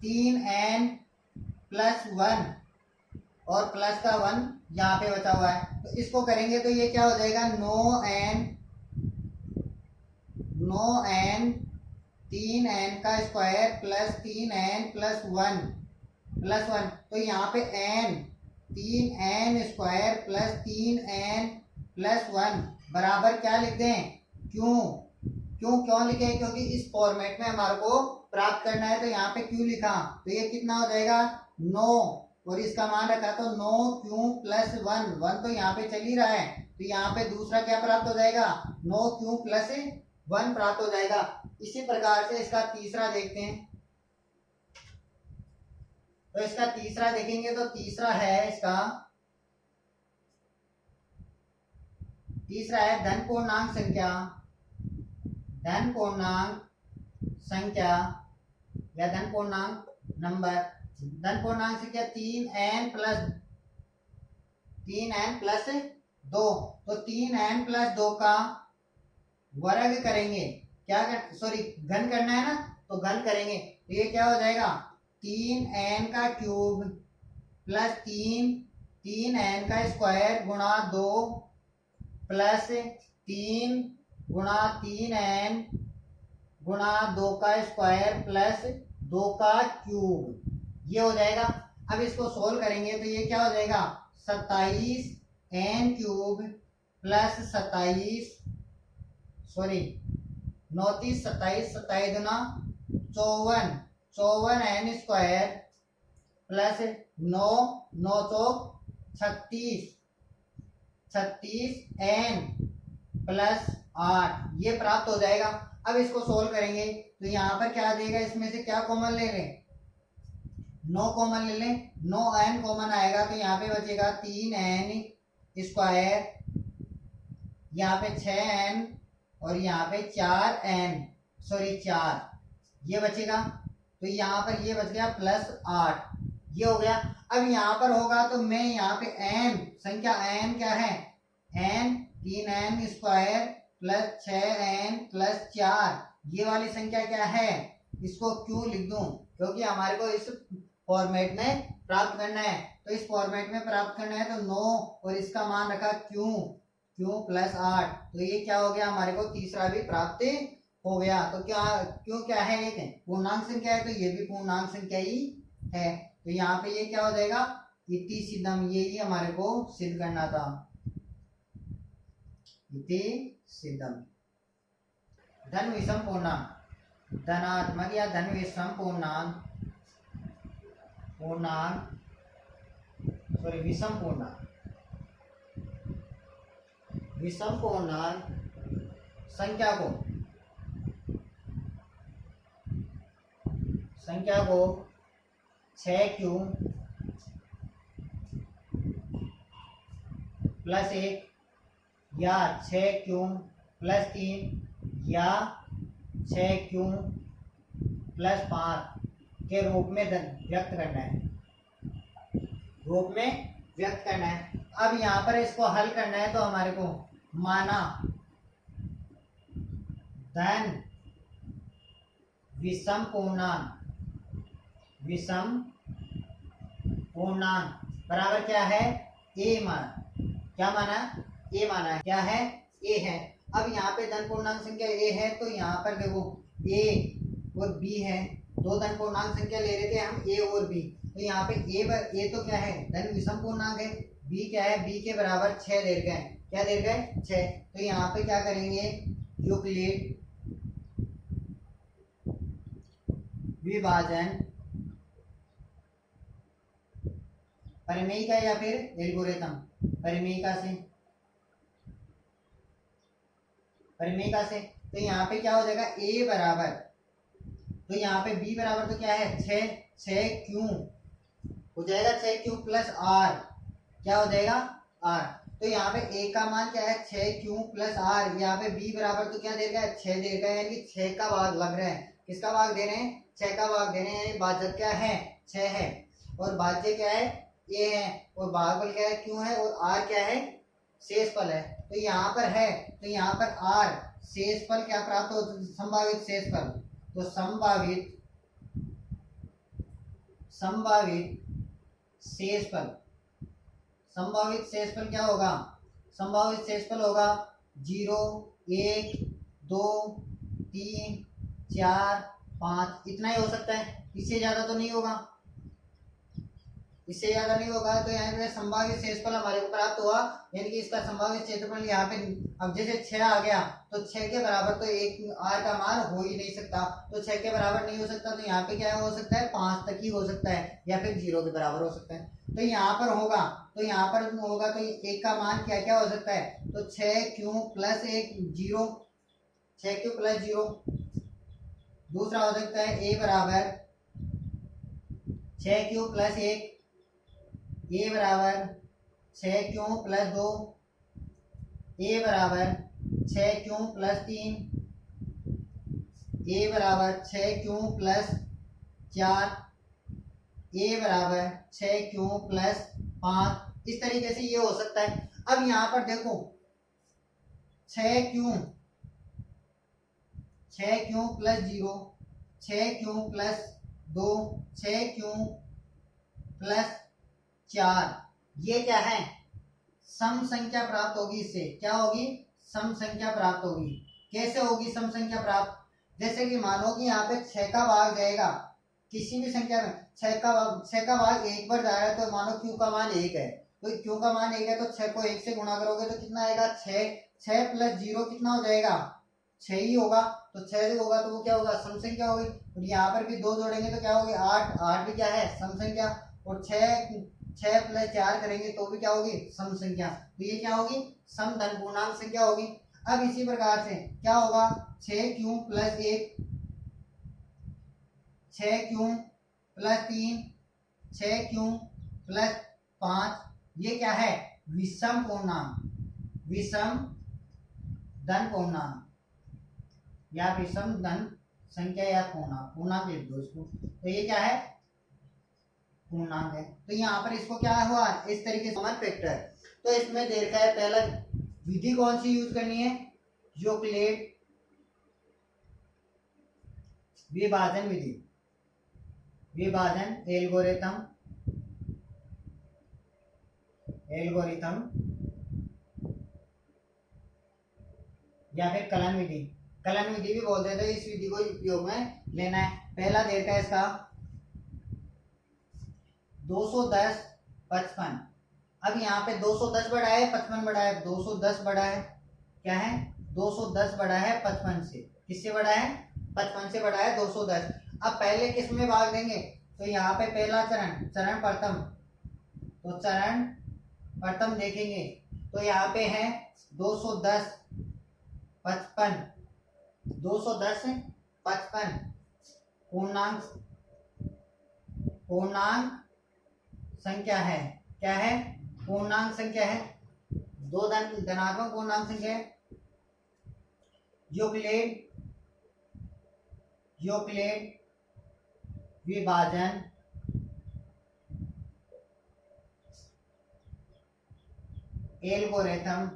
3n+1 और प्लस का 1 यहाँ पे बचा हुआ है, तो इसको करेंगे तो ये क्या हो जाएगा, 9n 3n का स्क्वायर प्लस 3n+1 तो यहाँ पे n 3n² प्लस 3n+1 बराबर क्या लिख दें, क्यों लिखे, क्योंकि इस फॉर्मेट में हमारे को प्राप्त करना है, तो यहाँ पे क्यू लिखा, तो ये कितना हो जाएगा 9, और इसका मान रखा तो 9q+1, 1 तो यहाँ पे चल ही रहा है, तो यहाँ पे दूसरा क्या प्राप्त हो जाएगा, 9q+1 प्राप्त हो जाएगा। इसी प्रकार से इसका तीसरा देखते हैं, तो इसका तीसरा देखेंगे तो तीसरा है धन पूर्णांक संख्या या धन पूर्णांक संख्या 3n+2, तो 3n+2 का वर्ग करेंगे, घन करना है ना, तो घन करेंगे तो ये क्या हो जाएगा, 3n का क्यूब प्लस 3n का स्क्वायर गुणा 2 प्लस 3 गुणा 3n गुणा 2 का स्क्वायर प्लस 2 का क्यूब, ये हो जाएगा। अब इसको सोल्व करेंगे तो ये क्या हो जाएगा, 27n³ प्लस 27 27 गुना 54n² प्लस 9 9 चौक 36n प्लस 8, ये प्राप्त हो जाएगा। अब इसको सोल्व करेंगे तो यहाँ पर क्या देगा, इसमें से क्या कॉमन ले लें, 9 कॉमन ले लें, 9n कॉमन आएगा तो यहाँ पे बचेगा 3n², यहाँ पे 6n और यहाँ पे 4 ये बचेगा, तो यहाँ पर ये बच गया प्लस 8, ये हो गया। अब यहाँ पर होगा तो मैं यहाँ पे संख्या n क्या है, n 3n² plus 6n plus 4, ये वाली संख्या क्या है, इसको क्यों लिख दूं, क्योंकि हमारे को इस फॉर्मेट में प्राप्त करना है, तो इस फॉर्मेट में प्राप्त करना है तो 9 और इसका मान रखा क्यों प्लस 8, तो ये क्या हो गया, हमारे को तीसरा भी प्राप्त हो गया। तो क्या है, एक पूर्णांक संख्या है तो ये भी पूर्णांक संख्या ही है, तो यहाँ पे ये क्या हो जाएगा, इति सिद्धम, ये ही हमारे को सिद्ध करना था, इति सिद्धम। धन विषम पूर्णांक, धनात्मक या धन विषम विषम पूर्णांक संख्या को 6q प्लस 1 या 6q प्लस 3 या 6q प्लस 5 के रूप में व्यक्त करना है, रूप में व्यक्त करना है। अब यहाँ पर इसको हल करना है तो हमारे को माना धन विषम पूर्णांक बराबर क्या है, ए माना, क्या माना, ए माना है, क्या है, ए है। अब यहाँ पे धन पूर्णांक संख्या ए है तो यहाँ पर देखो ए और बी है, दो धन पूर्णांक संख्या ले रहे थे हम, ए और बी। तो यहाँ पे ए तो क्या है, धन विषम पूर्णांक है, बी क्या है, बी के बराबर 6 दे रखे हैं, क्या दे रखे हैं, 6। तो यहाँ पे क्या करेंगे, यूक्लिड विभाजन परिमेयिका या फिर एल्गोरिथम परिमेयिका से। तो यहाँ पे क्या हो जाएगा, ए बराबर, तो यहाँ पे बी बराबर तो क्या है 6 क्यू हो जाएगा, 6q प्लस आर, क्या हो जाएगा, आर। तो यहाँ पे ए का मान क्या है 6q प्लस आर, यहाँ पे बी बराबर तो क्या दे रहा है 6 दे रहा है, यानी 6 का भाग लग रहा है, किसका भाग दे रहे हैं, 6 का भाग दे रहे हैं, यानी भाजक क्या है 6 है और भाज्य क्या है ए है और भागफल क्या है क्यों है और आर क्या है शेषफल है। तो यहाँ पर है, तो यहाँ पर आर शेषफल क्या प्राप्त हो, संभावित शेषफल। तो संभावित शेषफल क्या होगा, संभावित शेषफल होगा 0 1 2 3 4 5, इतना ही हो सकता है, इससे ज्यादा तो नहीं होगा, इससे ज्यादा नहीं होगा। तो यहाँ पे संभावित शेषफल हमारे को प्राप्त हुआ, यानी कि इसका संभावित क्षेत्रफल यहाँ पे, अब जैसे 6 आ गया तो 6 के बराबर तो एक आर का मान हो ही नहीं सकता, तो 6 के बराबर नहीं हो सकता, तो यहाँ पे क्या हो सकता है 5 तक ही हो सकता है या फिर 0 के बराबर हो सकता है। तो यहाँ पर होगा, तो यहाँ पर होगा तो एक का मान क्या क्या हो सकता है, तो 6q प्लस 1 0, 6q प्लस 0। दूसरा हो सकता है ए बराबर 6q प्लस 1, ए बराबर 6q प्लस 2, ए बराबर 6q प्लस 3, ए बराबर 6q प्लस 4, ए बराबर 6q प्लस 5। इस तरीके से ये हो सकता है। अब यहाँ पर देखो 6q plus 0, 6q plus 2, 6q plus 4, ये क्या है, सम संख्या प्राप्त होगी, इससे क्या होगी, सम संख्या प्राप्त होगी। कैसे होगी सम संख्या प्राप्त, जैसे कि मानो कि यहाँ पे 6 का भाग जाएगा किसी भी संख्या में, 6 का भाग 1 पर जा रहा है, तो मानो q का मान 1 है, तो q का मान 1 है, तो 6 को 1 से गुणा करोगे तो कितना आएगा 6 प्लस 0 कितना हो जाएगा 6 ही होगा, तो 6 होगा तो वो क्या होगा, सम संख्या होगी। और यहाँ पर भी 2 जोड़ेंगे तो क्या होगी 8 भी क्या है सम संख्या, और 6 प्लस 4 करेंगे तो भी क्या होगी सम संख्या, तो ये क्या होगी सम धन पूर्णांक संख्या होगी। अब इसी प्रकार से क्या होगा 6q plus 1, 6q plus 3, 6q plus 5, ये क्या है विषम पूर्णांक, विषम धन पूर्णांक या विषम धन संख्या या पूर्णांक लिख दो इसको, तो ये क्या है पूर्णांक है। तो यहाँ पर इसको क्या हुआ इस तरीके से कॉमन फैक्टर, तो इसमें दे रखा है पहला विधि कौन सी यूज करनी है, यूक्लिड विभाजन विधि, विभाजन एल्गोरिथम या फिर कलन विधि, कलन विधि भी बोलते थे, इस विधि को उपयोग में लेना है। पहला दे रखा है इसका 210 55, अब यहाँ पे 210 बड़ा है 55 बड़ा है, 210 बड़ा है क्या है 210 बड़ा है 55 से, किससे बड़ा है 55 से बड़ा है 210। अब पहले किस में भाग देंगे, तो यहाँ पे पहला चरण प्रथम, तो चरण प्रथम देखेंगे तो यहाँ पे है 210 55, 210 55 पूर्णांक पूर्णांक संख्या है। क्या है? पूर्णांक संख्या है। दो धनात्मक पूर्णांक संख्या है। यूक्लिड विभाजन एल्गोरिथम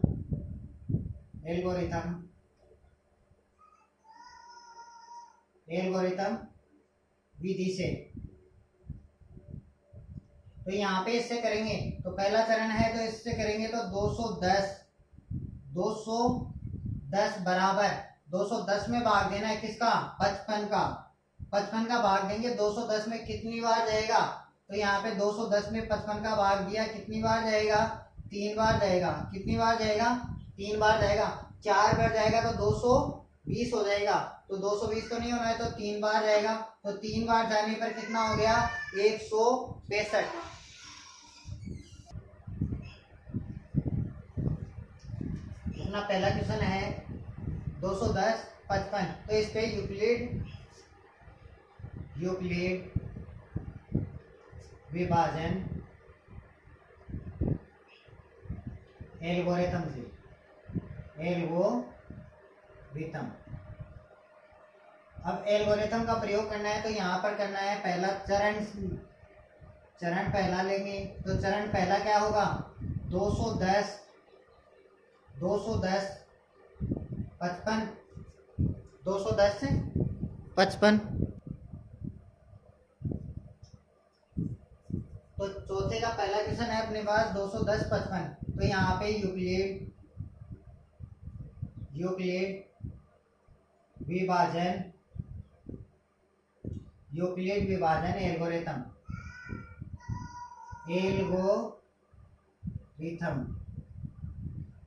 विधि से। तो यहाँ पे इससे करेंगे तो पहला चरण है, तो इससे करेंगे तो 210 बराबर 210 में भाग देना है किसका? 55 का। 55 का भाग देंगे 210 में, कितनी बार जाएगा? तो यहाँ पे 210 में 55 का भाग दिया, कितनी बार जाएगा? 3 बार जाएगा। कितनी बार जाएगा? 3 बार जाएगा। 4 बार जाएगा तो 220 हो जाएगा। तो 220 तो नहीं होना है, तो 3 बार जाएगा। तो 3 बार जाने पर कितना हो गया? 165। अपना पहला क्वेश्चन है 210 55। तो इस पे यूक्लिड विभाजन एल्गोरिथम। अब एल्गोरिथम का प्रयोग करना है, तो यहाँ पर करना है पहला चरण पहला लेंगे। तो चरण पहला क्या होगा? 210 55 210 से 55। तो चौथे का पहला क्वेश्चन है अपने पास 210 55। तो यहाँ पे यूक्लिड विभाजन एल्गोरिथम।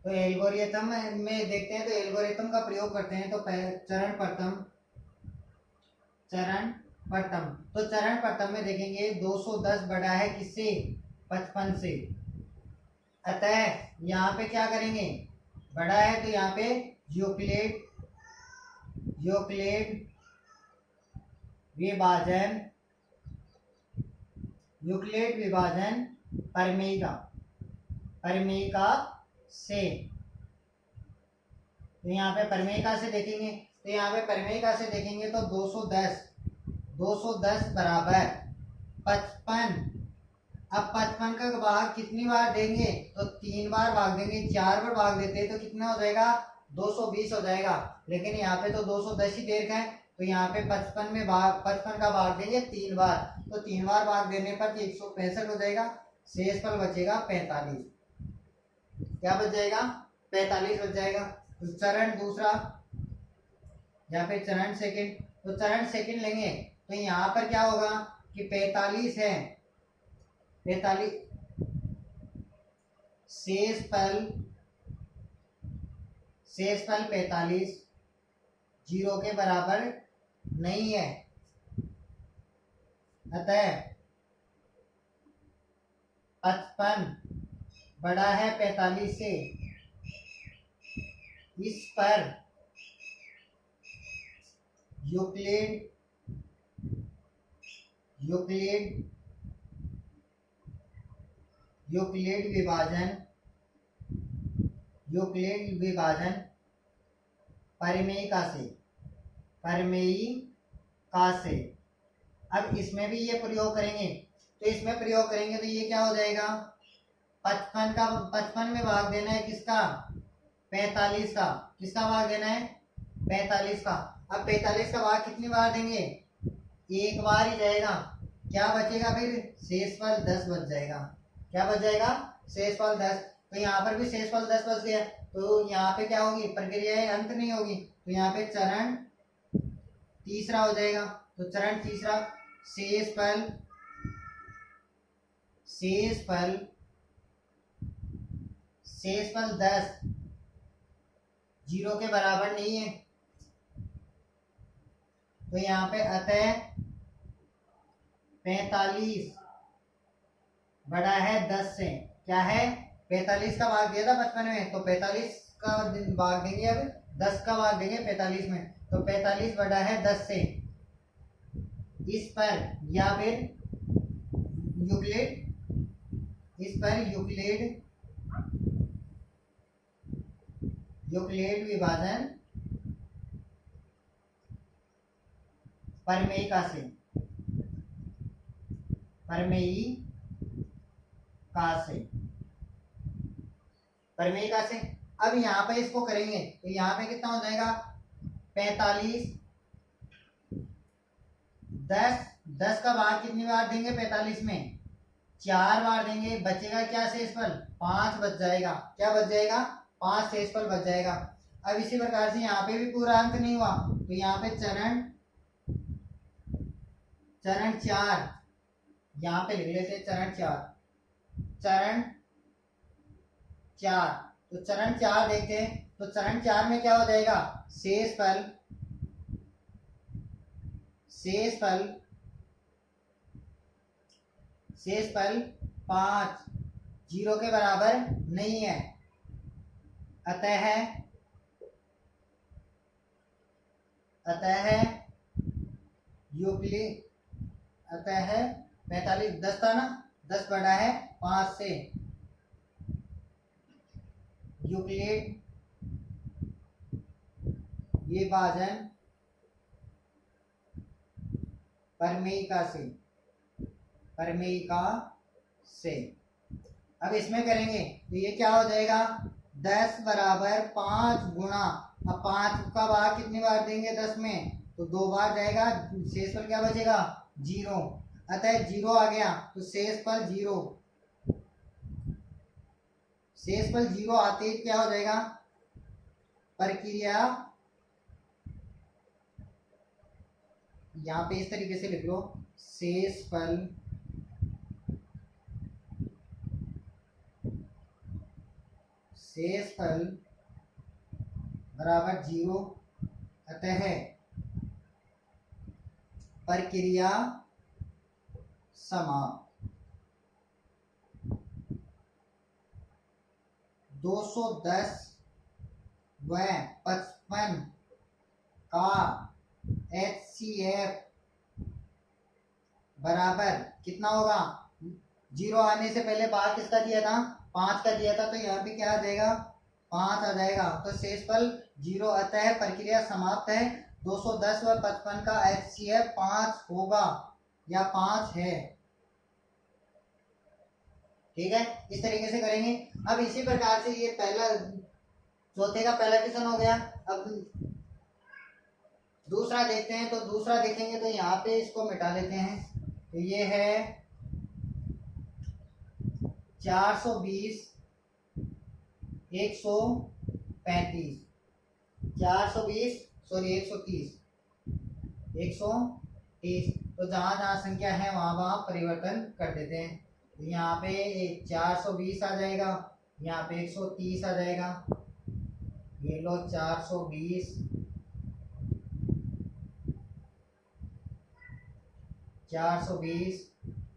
तो एल्गोरिथम में देखते हैं, तो एल्गोरिथम का प्रयोग करते हैं। तो चरण प्रथम में देखेंगे 210 बड़ा है किससे? 55 से। अतः यहाँ पे क्या करेंगे? बड़ा है तो यहाँ पे यूक्लिड विभाजन परमेयिका से। तो यहाँ पे परमेयिका से देखेंगे, तो यहाँ पे परमेयिका से देखेंगे तो 210 बराबर 55। अब 55 का भाग कितनी बार देंगे? तो 3 बार भाग देंगे। 4 बार भाग देते हैं तो कितना हो जाएगा? 220 हो जाएगा। लेकिन यहाँ पे तो 210 ही देर का है, तो यहाँ पे 55 का भाग देंगे 3 बार। तो 3 बार भाग देने पर 165 हो जाएगा। शेष फल बचेगा 45। क्या बच जाएगा? 45 बच जाएगा। तो चरण दूसरा, यहाँ पे चरण सेकंड। तो चरण सेकंड लेंगे, तो यहाँ पर क्या होगा कि 45 है। 45 शेष फल 45 जीरो के बराबर नहीं है। अतः 55 बड़ा है 45 से। इस पर यूक्लिड विभाजन परिमेयिका से। अब इसमें भी ये प्रयोग करेंगे, तो इसमें प्रयोग करेंगे तो ये क्या हो जाएगा? 55 में भाग देना है किसका? 45 का। किसका भाग देना है? 45 का। अब 45 का भाग कितनी बार देंगे? 1 बार ही जाएगा। क्या बचेगा फिर? शेष फल 10 बच जाएगा। क्या बच जाएगा? शेष फल 10। तो यहाँ पर भी शेष फल 10 बच गया। तो यहाँ पे क्या होगी? प्रक्रिया अंत नहीं होगी। तो यहाँ पे चरण तीसरा हो जाएगा। तो चरण तीसरा शेष फल 10 जीरो के बराबर नहीं है। तो यहाँ पे अतः 45 बड़ा है 10 से। क्या है? 45 का भाग दिया था 55 में, तो 45 का भाग देंगे। अब 10 का भाग देंगे 45 में, तो 45 बड़ा है 10 से। इस पर या फिर यूक्लिड विभाजन परमेयिका से अब यहाँ पे इसको करेंगे तो यहाँ पे कितना हो जाएगा 45, 10 का भाग कितनी बार देंगे 45 में 4 बार देंगे, बचेगा क्या शेषफल 5 बच जाएगा। क्या बच जाएगा 5 शेषफल बच जाएगा। अब इसी प्रकार से यहाँ पे भी पूरा अंक नहीं हुआ तो यहाँ पे चरण 4 यहाँ पे लिख लेते चरण 4 तो चरण 4 देखते हैं तो चरण 4 में क्या हो जाएगा शेषफल 5 0 के बराबर नहीं है, अतः 45 10 था ना, 10 बड़ा है 5 से, यूक्लिड विभाजन परमेयिका से। अब इसमें करेंगे तो ये क्या हो जाएगा 10 बराबर 5 गुणा, अब 5 का भाग कितनी बार देंगे 10 में तो 2 बार जाएगा, शेषफल क्या बचेगा 0, अतः 0 आ गया तो शेषफल 0 आते ही क्या हो जाएगा प्रक्रिया, यहाँ पे इस तरीके से लिख लो शेषफल बराबर 0, अतः प्रक्रिया समाप्त। 210 व 55 का HCF बराबर कितना होगा, 0 आने से पहले भाग किसका दिया था 5 का दिया था तो यहाँ पे क्या आ जाएगा 5 आ जाएगा, तो शेषफल 0, अतः प्रक्रिया समाप्त है। 210 व 55 का HCF 5 होगा या 5 है। ठीक है, इस तरीके से करेंगे। अब इसी प्रकार से ये पहला चौथे का पहला क्वेश्चन हो गया। अब दूसरा देखते हैं, तो दूसरा देखेंगे तो यहाँ पे इसको मिटा लेते हैं, तो ये है 420 135 130 तो जहां जहां संख्या है वहां वहां परिवर्तन कर देते हैं। तो यहाँ पे 420 आ जाएगा, यहाँ पे 130 आ जाएगा, ये लो 420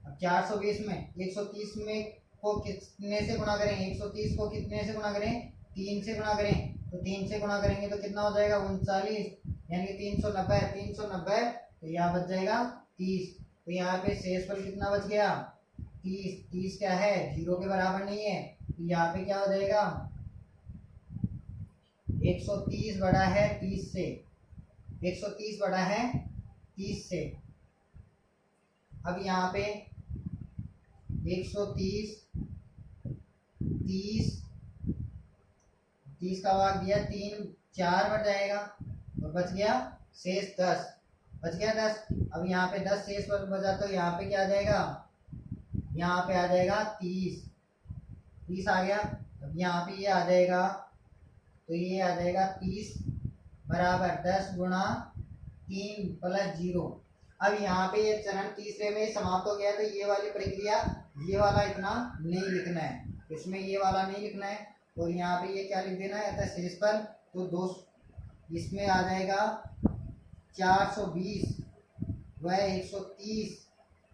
अब 420 में 130 में को कितने से गुणा करें, 130 को कितने से गुणा करें 3 से गुणा करें, तो 3 से गुणा करेंगे तो कितना हो जाएगा 39, यानी कि 390 तो यहाँ बच जाएगा 30। तो यहाँ पे शेषफल कितना बच गया 30 क्या है 0 के बराबर नहीं है, तो यहाँ पे क्या हो जाएगा 130 बड़ा है 30 से, 130 बड़ा है 30 से। अब यहाँ पे 130 30 का भाग दिया 3 4 बढ़ जाएगा और बच गया शेष 10, बच गया 10। अब यहाँ पे 10 शेष बचा तो यहाँ पे क्या आ जाएगा, यहाँ पे आ जाएगा 30 आ गया। अब यहाँ पे ये आ जाएगा, तो ये आ जाएगा 30 बराबर 10 गुणा 3 प्लस 0। अब यहाँ पे ये चरण तीसरे में समाप्त हो गया, तो ये वाली प्रक्रिया ये वाला इतना नहीं लिखना है, इसमें ये वाला नहीं लिखना है, और यहाँ पे ये क्या लिख देना है अतः शेषफल, तो 2 इसमें आ जाएगा 420 व 130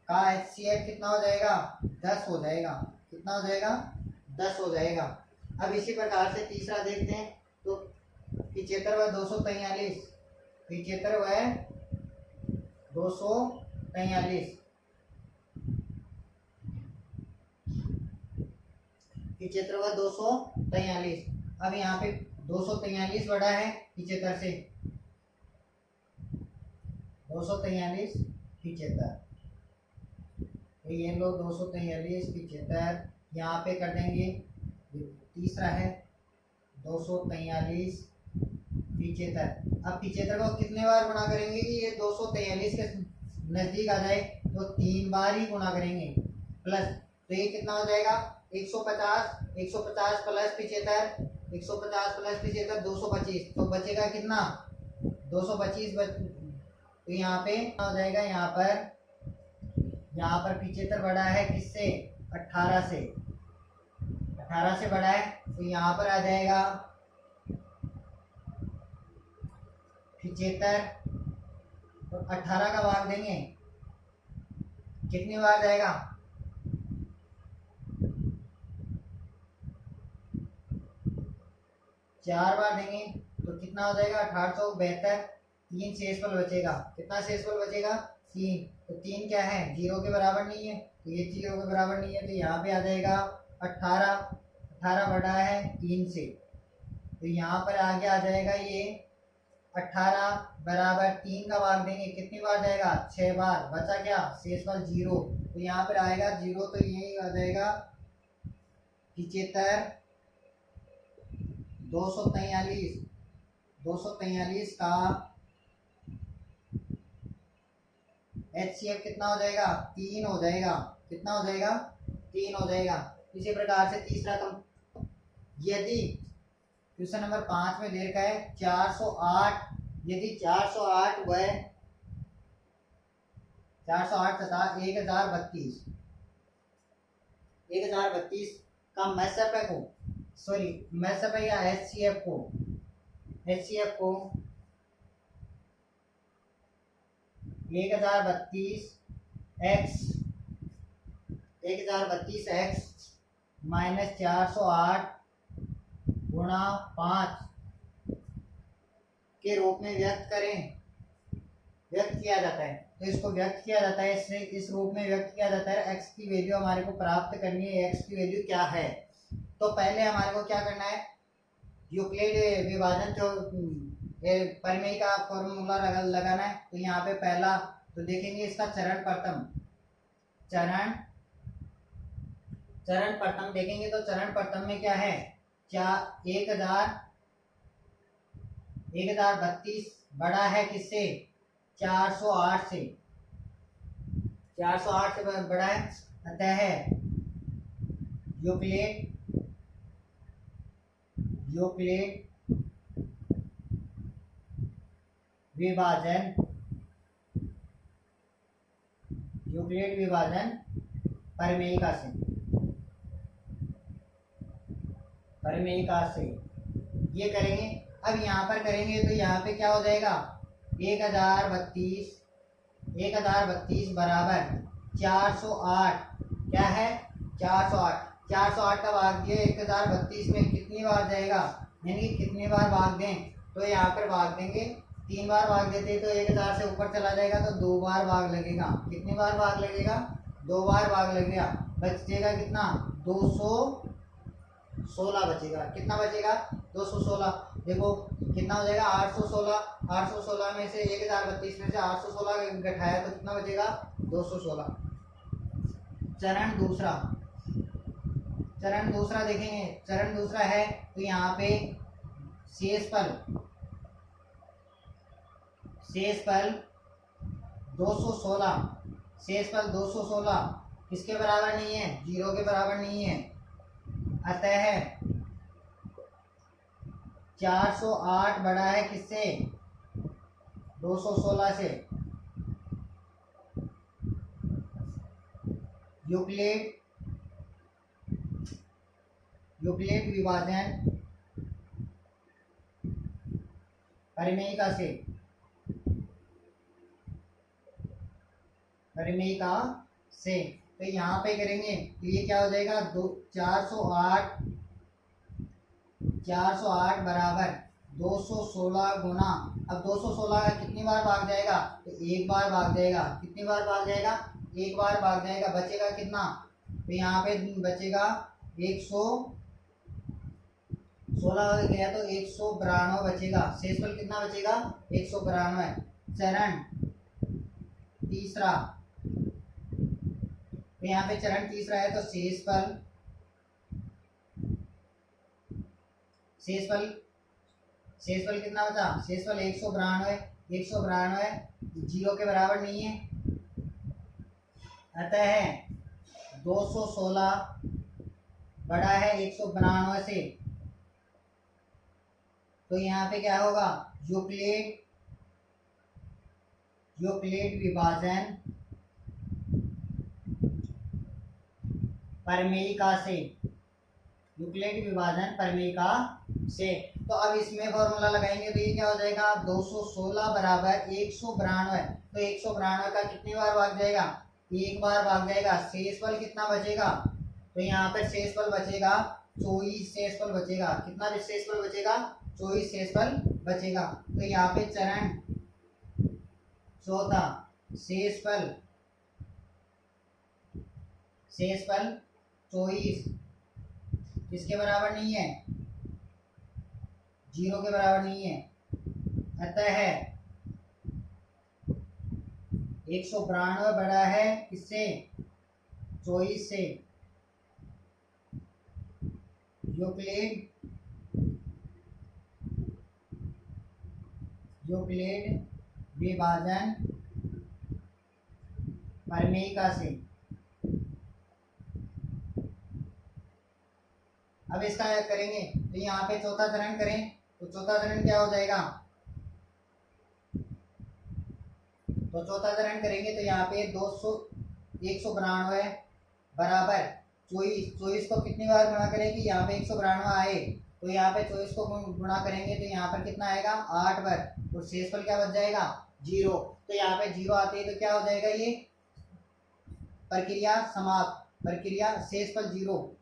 का HCF कितना हो जाएगा 10 हो जाएगा, कितना हो जाएगा 10 हो जाएगा। अब इसी प्रकार से तीसरा देखते हैं, तो 75 व 243 75 व 243 पिछहत्तर हुआ 243। अब यहाँ पे 243 बड़ा है पिछहत्तर से, 243 75, तो ये लो 243 75, यहाँ पे कर देंगे। तीसरा है 243 75। अब 75 को कितने बार गुणा करेंगे कि ये 243 के नजदीक आ जाए, तो 3 बार ही गुणा करेंगे प्लस, तो ये कितना हो जाएगा 150, 150 प्लस 75, 150 प्लस 75 225, तो बचेगा कितना 225 तो यहाँ पे हो जाएगा, यहाँ पर 75 बड़ा है किससे 18 से, 18 से बड़ा है, तो यहाँ पर आ जाएगा 75, तो 18 का भाग देंगे कितनी बार जाएगा 4 बार देंगे, तो कितना हो जाएगा 1872। 3 शेषफल बचेगा, कितना शेषफल बचेगा 3, तो 3 क्या है 0 के बराबर नहीं है, तो ये 0 के बराबर नहीं है, तो यहाँ पे आ जाएगा 18, 18 बड़ा है 3 से, तो यहाँ पर आगे आ जाएगा ये 18 बराबर 3 का भाग देंगे कितनी बार जाएगा 6 बार, बचा क्या शेषफल 0, तो यहाँ पर आएगा 0, तो यही आ जाएगा 75 243 का HCF कितना हो जाएगा 3 हो जाएगा, कितना हो जाएगा 3 हो जाएगा। इसी प्रकार से तीसरा यदि क्वेश्चन नंबर 5 में दे रखा है 408, यदि 408 व 408 तथा 1032 का मैसअप को, सॉरी मैसअप या HCF को 1032x माइनस 408 गुणा 5 के रूप में व्यक्त किया जाता है। तो इसको व्यक्त किया जाता है, इस रूप में व्यक्त किया जाता है। x की वैल्यू हमारे को प्राप्त करनी है, x की वैल्यू क्या है, तो पहले हमारे को क्या करना है, यूक्लिड विभाजन जो परिमेय का फॉर्मूला लगाना है। तो यहाँ पे पहला तो देखेंगे इसका चरण प्रथम देखेंगे, तो चरण प्रथम में क्या है 1032 बड़ा है किससे 408 से, 408 से बड़ा है, अतः यूक्लिड विभाजन परिमेयिका से ये करेंगे। अब यहाँ पर करेंगे तो यहाँ पे क्या हो जाएगा 1032 बराबर 408, क्या है 408 का भाग दिए 1032 में कितनी बार जाएगा, यानी कि कितनी बार भाग दें, तो यहाँ पर भाग देंगे 3 बार भाग देते तो 1000 से ऊपर चला जाएगा, तो 2 बार भाग लगेगा, कितनी बार भाग लगेगा 2 बार भाग लगेगा, बचेगा कितना 216 बचेगा, कितना बचेगा 216। देखो कितना हो जाएगा 816 में से 1032 में से 816 घटाया तो कितना बचेगा 216। चरण दूसरा देखेंगे, चरण दूसरा है तो यहाँ पे शेषफल 216 किसके बराबर नहीं है 0 के बराबर नहीं है, अतः 408 बड़ा है किससे 216 से। यूक्लिड विभाजन परिमेयिका से तो यहाँ पे करेंगे तो ये क्या हो जाएगा 408 बराबर 216 गुना, अब 216 का कितनी बार भाग जाएगा तो 1 बार भाग जाएगा, कितनी बार भाग जाएगा 1 बार भाग जाएगा, बचेगा कितना, तो यहाँ पे बचेगा 116 गया तो 192 बचेगा। शेषफल कितना बचेगा? 192। चरण तीसरा, तो यहाँ पे चरण तीसरा है तो शेषफल शेषफल कितना बचा? शेषफल 192। 192 जीरो के बराबर नहीं है, अतः 216 बड़ा है 192 से। तो यहाँ पे क्या होगा? यूक्लिड विभाजन प्रमेयिका से, यूक्लिड विभाजन प्रमेयिका से। तो अब इसमें फॉर्मूला लगाएंगे तो ये क्या हो जाएगा? 216 बराबर 192। तो 192 का कितनी बार भाग जाएगा? एक बार भाग जाएगा। शेषफल कितना बचेगा? तो यहाँ पर शेषफल बचेगा 24 शेषफल बचेगा। कितना शेषफल बचेगा? 24 शेषफल बचेगा। तो यहाँ पे चरण चौथा शेषफल 24 किसके बराबर नहीं है? जीरो के बराबर नहीं है, अतः 192 बड़ा है किससे? 24 से। यूक्लिड विभाजन प्रमेयिका से। अब इसका क्या करेंगे? तो यहाँ पे चौथा चरण करें तो चौथा चरण क्या हो जाएगा? तो चौथा चरण करेंगे तो यहाँ पे 192 बराबर 24 को कितनी बार गुणा करेंगे? यहाँ पे 192 आए तो यहाँ पे 24 को गुणा करेंगे तो यहाँ पर कितना आएगा? 8 बार। और शेषफल क्या बच जाएगा? जीरो। तो यहाँ पे जीरो आते हैं तो क्या हो जाएगा? ये प्रक्रिया समाप्त। प्रक्रिया शेषफल जीरो,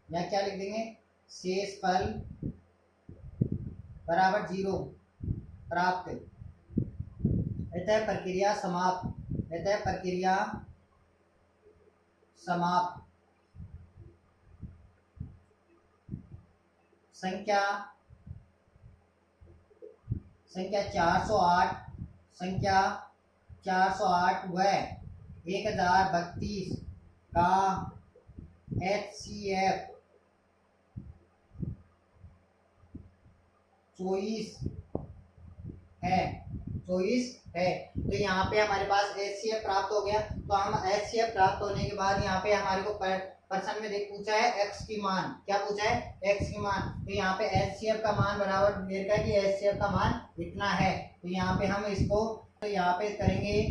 या क्या लिख देंगे? शेषफल बराबर जीरो प्राप्त। अतः प्रक्रिया समाप्त। अतः प्रक्रिया समाप्त। संख्या 408 व 1032 का HCF 24 है। तो यहाँ पे हमारे पास HCF प्राप्त हो गया। तो हम HCF प्राप्त होने के बाद यहाँ पे हमारे को प्रश्न में देख पूछा है x की मान। क्या पूछा है? x की मान। तो यहाँ पे HCF का मान बराबर दे रखा है कि HCF का मान इतना है। तो यहाँ पे हम इसको तो यहाँ पे करेंगे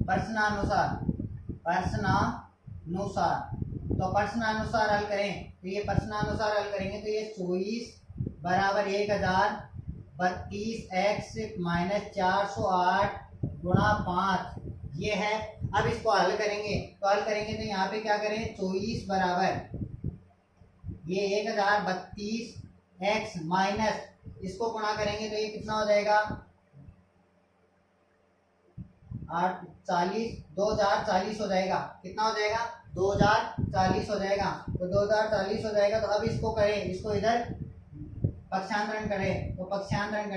प्रश्नानुसार। तो प्रश्नानुसार हल करें तो ये प्रश्नानुसार हल करेंगे तो ये 24 बराबर 1032 x माइनस 408 गुणा 5 ये है। अब इसको हल करेंगे तो यहाँ पे क्या करें? 24 बराबर ये 1032 x माइनस इसको गुणा करेंगे तो ये कितना हो जाएगा? 2040 हो जाएगा। कितना हो जाएगा? 2040 हो जाएगा। तो 2040 हो जाएगा। तो अब इसको करें, इसको इधर पक्षांतरण करें तो पक्षांतरण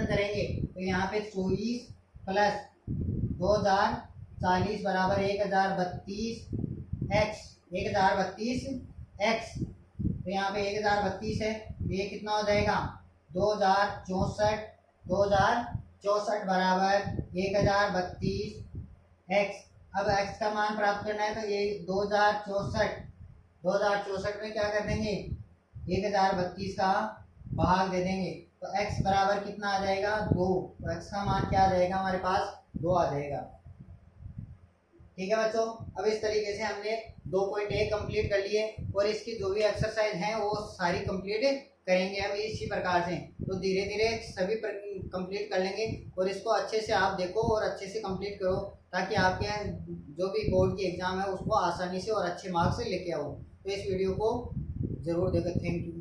करेंगे तो यहाँ पे 24 प्लस 2040 बराबर 1032 x। तो यहाँ पे 1032 है, ये कितना हो जाएगा? 2064 बराबर 1032 x। अब x का मान प्राप्त करना है तो ये 2064 में क्या कर देंगे? 1032 का भाग दे देंगे तो x बराबर कितना आ जाएगा? 2। तो x का मान क्या आ जाएगा? हमारे पास 2 आ जाएगा। ठीक है बच्चों, अब इस तरीके से हमने 2.1 कंप्लीट कर लिए और इसकी जो भी एक्सरसाइज हैं वो सारी कंप्लीट करेंगे हम इसी प्रकार से। तो धीरे धीरे सभी कंप्लीट कर लेंगे और इसको अच्छे से आप देखो और अच्छे से कंप्लीट करो ताकि आपके जो भी बोर्ड की एग्ज़ाम है उसको आसानी से और अच्छे मार्क्स से लेके आओ। तो इस वीडियो को ज़रूर देखो। Thank you.